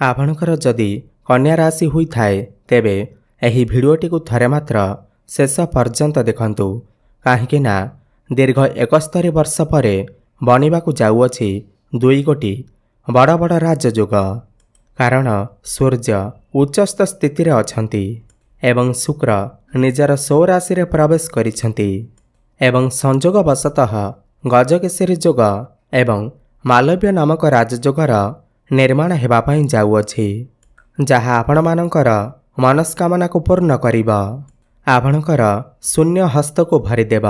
आपणकर जदि कन्या राशि होइथाए तेबे एही भिडियोटी थरे मात्र शेष पर्यंत देखंतु काहेकि ना दीर्घ 71 वर्ष पर बनिबाकु जाउअछि 2 गोटी बड़ बड़ राजयोग। कारण सूर्य उच्चस्थ स्थिति रे अछंती एवं शुक्र निजर 16 राशि रे प्रवेश करिसंती एवं संजोगवशतः गजकेसरी जोग एवं मालव्य नामक राजयोगर निर्माण हेबा पई जाउअछि, जहा आपण मानकर मनस्कामना को पूर्ण करिब। आपणकर शून्य हस्त को भरिदेव।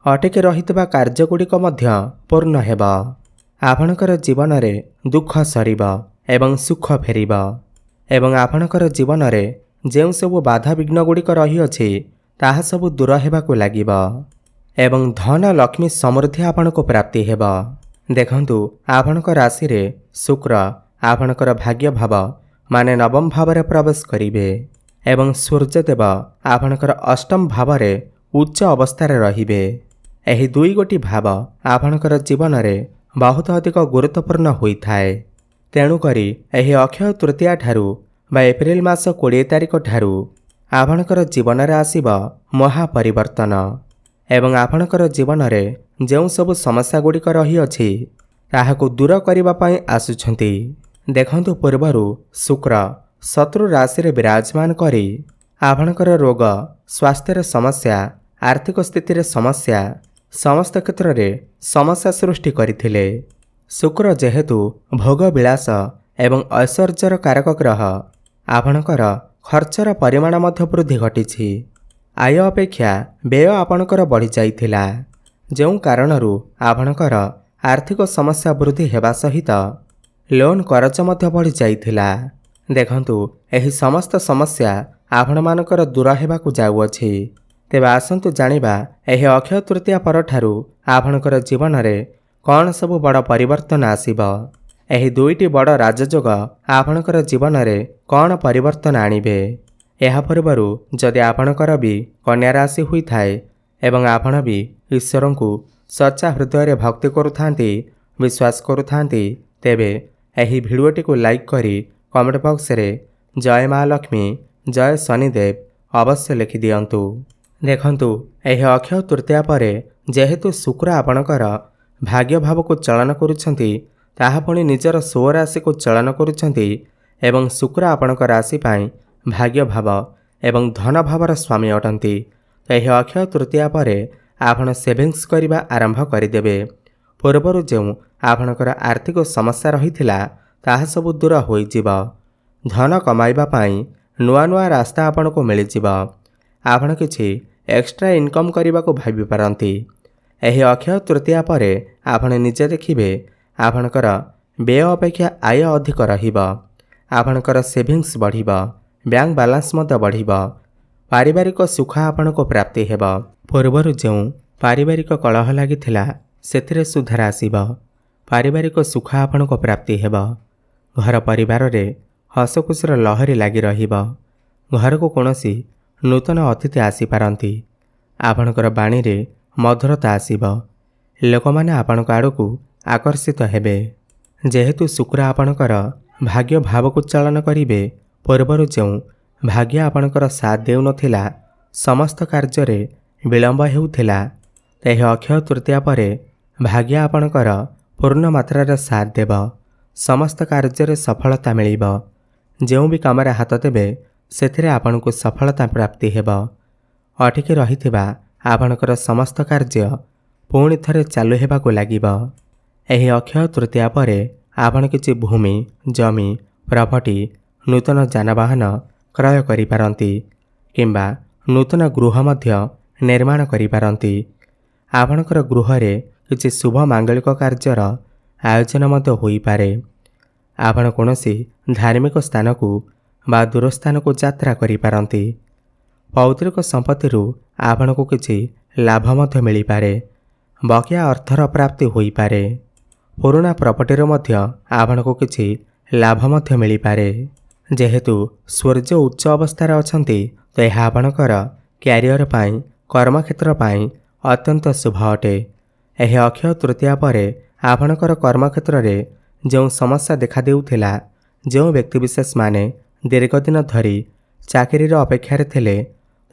अटकी रहितबा कार्यगुड़िक मध्य पूर्ण हेब। आपणकर जीवन रे दुख सरिब एवं सुख फेरिब एवं आपणकर जीवन रे जेउ सब बाधा विघ्न गुड़िक रही अछि ताहा सब दूर हेबाकु लागिब एवं धन लक्ष्मी समृद्धि आपणको प्राप्ति हेब। देखंतु आपणकर राशि रे शुक्र आपणकर भाग्य भाव माने नवम भाव रे प्रवेश करिवे एवं सूर्यदेव आपणकर अष्टम भाव रे उच्च अवस्था रे रहिबे। एही 2 गोटी भाव आपणकर जीवन रे बहुत अधिक गुरुत्वपूर्ण होइथाए। तेणु करी एही अक्षय तृतीया ठारू बा एप्रिल मास 20 तारिख ठारू आपणकर जीवन रे आसीब महापरिवर्तन एवं आपणकर जीवन रे जेउ सब समस्या गुड़िक रही अछि ताहाको दूर करिबा पई आसुछंती। देखंतु पूर्वरु शुक्र शत्रु राशि रे विराजमान करी आपणकर रोग स्वास्थ्य समस्या आर्थिक स्थिति रे समस्या समस्त क्षेत्र रे समस्या सृष्टि करिथिले। शुक्र जेहेतु भोग विलास एवं ऐश्वर्यर कारक ग्रह आपणकर खर्चर परिमाण मध्य वृद्धि घटिछि। आय अपेक्षा व्यय आपणकर बढ़ी जाइथिला, जेउ कारणरू आपणकर आर्थिक समस्या वृद्धि हेबा सहित लोन करज मध्य बढ़ी जाइथिला। देखंतु एही समस्त समस्या आपण मानकर दूर हेबाकु जाउअछि। तेबे आसंतु जानिबा एही अक्षय तृतीया परठारू आपणकर जीवन रे कौन सब बड़ परिवर्तन आसीब। एही 2टी बड़ राजयोग आपणकर जीवन रे कौन परिवर्तन आनिबे। एहा पूर्वरु जदि आपणकर भी कन्या राशि होइथाए एवं आपण भी ईश्वर को सच्चा हृदय रे भक्ति करुथांती विश्वास करुथांती तेबे एही भिडियोटी को लाइक करी कमेंट बॉक्स रे जय माँ लक्ष्मी जय शनिदेव अवश्य लिखि दियंतु। देखंतु एही अक्षय तृतीया परे जेहेतु शुक्र आपणकर भाग्य भाव को चलन करुछंती ताहा पुणी निजर 16 राशि को चलन करुछंती एवं शुक्र आपणकर राशि पाई भाग्य भाव एवं धन भावर स्वामी अटंती। एही अक्षय तृतीया परे आपण सेविंग्स करिबा आरंभ करिदेबे। पूर्वरु जेउ आपणकर आर्थिक समस्या रहिथिला ताहा सब दूर होई जिबा। धन कमाइबा पाई नुआ नुआ रास्ता आपनको मिलि जिबा। आपण किछि एक्स्ट्रा इनकम करिबा को भाबी पारंती। एही अक्षय तृतीया परे आपण निजे देखिबे आपणकर व्यय अपेक्षा आय अधिक रहिबा। आपणकर सेविंग्स बढ़िबा, बैंक बैलेंस मत बढ़िबा, पारिवारिक सुख आपनको प्राप्ति हेबा। पूर्वरु जेउ पारिवारिक कलह लागिथिला सेथिरे सुधार आसीबा। पारिवारिक सुख आपनको प्राप्ति हेबा। घर परिवार रे हसखुशीर लहरी लागी रहिबा। घर को कोनोसी नूतन अतिथि आसी पारंती। आपणकर बाणी रे मधुरता आसीबा। लोकमाने आपणक आड़कू आकर्षित हेबे। जेहेतु शुक्र आपणकर भाग्य भाव को चलन करिवे पूर्वरु जेउ भाग्य आपणकर साथ देउ नथिला समस्त कार्य रे विलंब हेउथिला एही अक्षय तृतीया परे भाग्य आपणकर पूर्ण मात्रा रे साथ देव। समस्त कार्य रे सफलता मिलिब। जेउ भी काम रे हाथ देबे सेथिरे आपणको सफलता प्राप्ति हेब। अटकी रहिथिबा आपणकर समस्त कार्य पुणी थरे चालू हेबाकु लागिब। एही अक्षय तृतीया परे आपण किछि भूमि जमी प्रॉपर्टी नूतन जानवाहन क्रय करि पारंती किंबा नूतन गृह मध्य निर्माण करि पारंती। आपणकर गृह रे किछि शुभ मांगलिक कार्यर आयोजन मध्य होई पारे। आपण कोनोसी धार्मिक स्थान को बा दूर स्थान को यात्रा करि पारंती। पौत्रिक संपत्ति रु आपणको किछि लाभ मध्य मिली पारे। बकिया अर्थर प्राप्ति होई पारे। पुराना प्रॉपर्टी रो मध्य आपणको किछि लाभ मध्य मिली पारे। जेहेतु सूर्य उच्च अवस्था अछंती तो यह आपणकर क्यारियर पाई कर्मक्षेत्र पाई अत्यंत शुभ अटे। एही अक्षय तृतीया परे आपणकर कर्मक्षेत्र रे जो समस्या देखा देउथिला जो व्यक्तिविशेष माने दीर्घ दिन धरी चाकरीर अपेक्षार थिले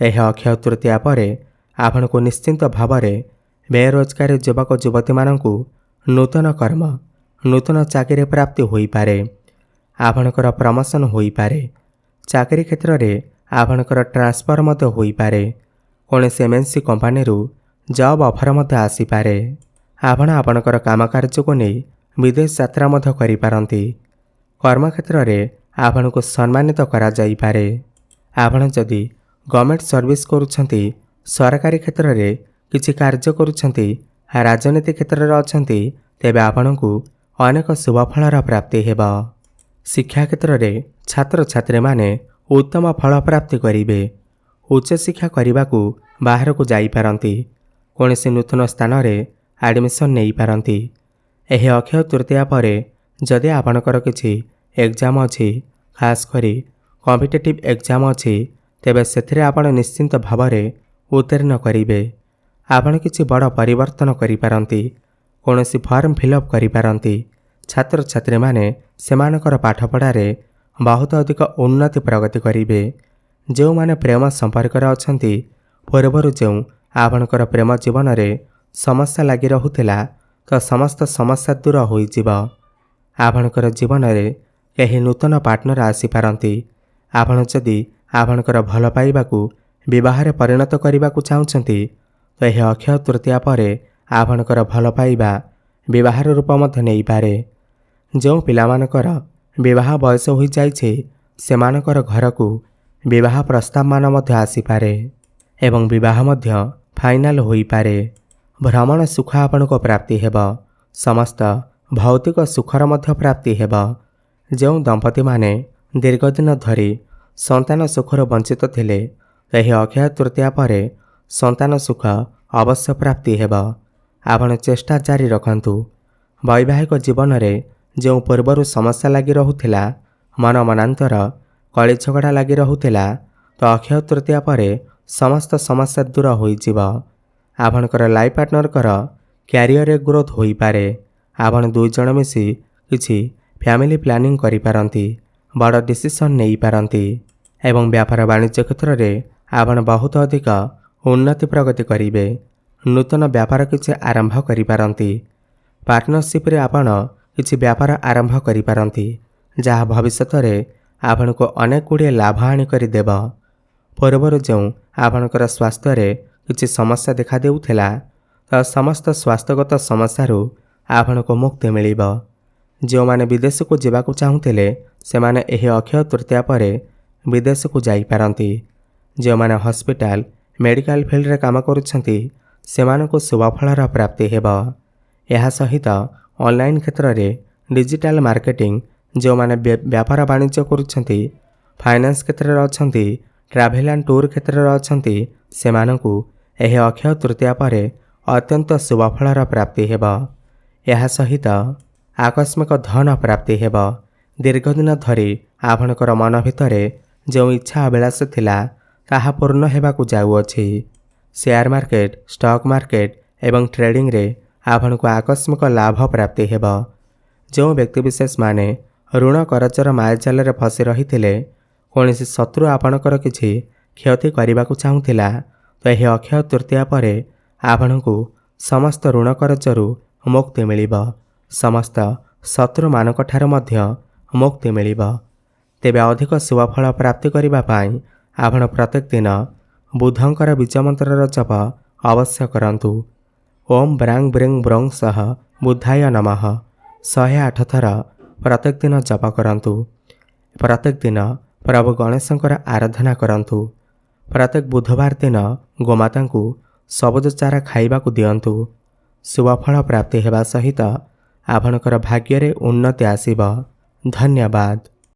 यह अक्षय तृतीया पर आपण को निश्चिंत भाव में बेरोजगार युवक युवती मानू नूतन कर्म नूतन चाकरी प्राप्ति हो पारे। आपणकर प्रमोशन हो पारे। चाकरी क्षेत्र में आपणकर ट्रांसफर मध्य हो पारे। कौन एमएनसी कंपनी जॉब ऑफर मध्य आसी पारे। आपण आपणकर काम कार्य को नहीं विदेश यात्रा मध्य करि पारंती। कर्म क्षेत्र में आपण को सम्मानित करा जाई पारे। आपण जदि गवर्नमेंट सर्विस करूछंती सरकारी क्षेत्र में किछि कार्य करूछंती राजनीति क्षेत्र में अछंती तेबे आपणकु अनेक शुभफलर प्राप्ति हेब। शिक्षा क्षेत्र में छात्र छात्री माने उत्तम फल प्राप्ति करिवे। उच्च शिक्षा करने को बाहर को जाई पारंती। कौनसी नूतन स्थान में एडमिशन नहीं पारंती। यह अक्षय तृतीया पर जदि आपणकर किछि एग्जाम अछि खास करी कॉम्पिटिटिव एग्जाम अछि तेबे सेथिरे आपण निश्चिंत भाव में उत्तीर्ण करिवे। आपण किछि बड़ परिवर्तन करि पारंती। कौनसी फॉर्म फिलअप करि पारंती। छात्र छात्री माने सेमानकर पाठपढ़ारे बहुत अधिक उन्नति प्रगति करिवे। जो माने प्रेम संपर्क अछंती पूर्वर जो आपणकर प्रेम जीवन में समस्या लगी रहुथिला तो समस्त समस्या दूर हो जिव। आपणकर जीवन में कहीं नूतन पार्टनर आसी पारंती। आपण जदि आपणकर भल पाइबाकू विवाह परिणत करने को चाहते तो यह अक्षय तृतीया पर आपणकर भल पाइबा विवाह रूप मध्य नहीं पारे। जो पिलामानकर विवाह बयस हो जाइछे सेमानकर घर को विवाह प्रस्ताव मान मध्य आसी पारे एवं विवाह मध्य फाइनाल होई पारे। भ्रमण सुख आपण को प्राप्ति हेब। समस्त भौतिक सुखर मध्य प्राप्ति हेब। जो दंपति माने दीर्घ दिन धरी संतान सुखर वंचित थिले यह अक्षय तृतीया पर संतान सुख अवश्य प्राप्ति हेब। आपण चेष्टा जारी रखंतु। वैवाहिक जीवन में जो पूर्वर समस्या लगी रहुथिला मन मनांतर कली झगड़ा लगी रहुथिला तो अक्षय तृतीया पर समस्त समस्या दूर हो जिव। आपणकर लाइफ पार्टनर क्यारियर ग्रोथ हो पारे। आपण दुई जण मिसी किछि फैमिली प्लानिंग करि पारंती। बड़ डिसीजन नहीं पारंती एवं व्यापार वाणिज्य क्षेत्र में आपण बहुत अधिक उन्नति प्रगति करिवे। नूतन व्यापार किछि आरंभ करि पारंती। पार्टनरशिप रे आपण किछि व्यापार आरंभ करि पारंती जहाँ भविष्य में आपण को अनेक गुड़िए लाभ आनी करि देब। पूर्वर जो आपणकर स्वास्थ्य रे किछि समस्या देखा देउथिला तो समस्त स्वास्थ्यगत समस्यारू आपण को मुक्ति मिलिब। जो माने विदेश को जावाक चाहूले से माने एही अक्षय तृतीया पर विदेश को जाई पारंती। जो माने हॉस्पिटल मेडिकल फील्ड रे काम करुछंती सेमानकु शुभफलर प्राप्ति हेब। यह सहित ऑनलाइन क्षेत्र में डिजिटल मार्केटिंग जो माने व्यापार वाणिज्य करुछंती फाइनेंस क्षेत्र में अछंती ट्रैवल एंड टूर क्षेत्र में अछंती सेमानकु एही अक्षय तृतीया पर अत्यंत शुभफलर प्राप्ति हेब। यह सहित आकस्मिक धन प्राप्ति हेब। दीर्घ दिन धरी आपणकर मन भितर जो इच्छा अभिलाष थिला ताहा पूर्ण हेबाकु जाउअछि। शेयर मार्केट स्टॉक मार्केट एवं ट्रेडिंग रे आपणको आकस्मिक लाभ प्राप्ति हेब। जो व्यक्तिविशेष माने ऋण करजर मायाजाल रे फसी रहिथिले कौनसी शत्रु आपणकर किछि क्षति करबाकु चाहूथिला तो यह अक्षय तृतीया पर आपणको समस्त ऋण करजरू मुक्ति मिलिब। समस्त शत्रु मानक ठार मध्य मुक्ति मिलिब। तेबे अधिक शुभफल प्राप्ति करबा पाई आपण प्रत्येक दिन बुधंकर बीज मंत्रर जप अवश्य करंतु। ओम ब्रांग ब्रिंग ब्रंग सह बुधाय नमः 108 थर प्रत्येक दिन जप करंतु। प्रत्येक दिन प्रभु गणेशंकर आराधना करंतु। प्रत्येक बुधवार दिन गोमाता को सबुज चारा खाइबाकू दियंतु। शुभफल प्राप्ति हेबा सहित आपणकर भाग्य रे उन्नति आसीब। धन्यवाद।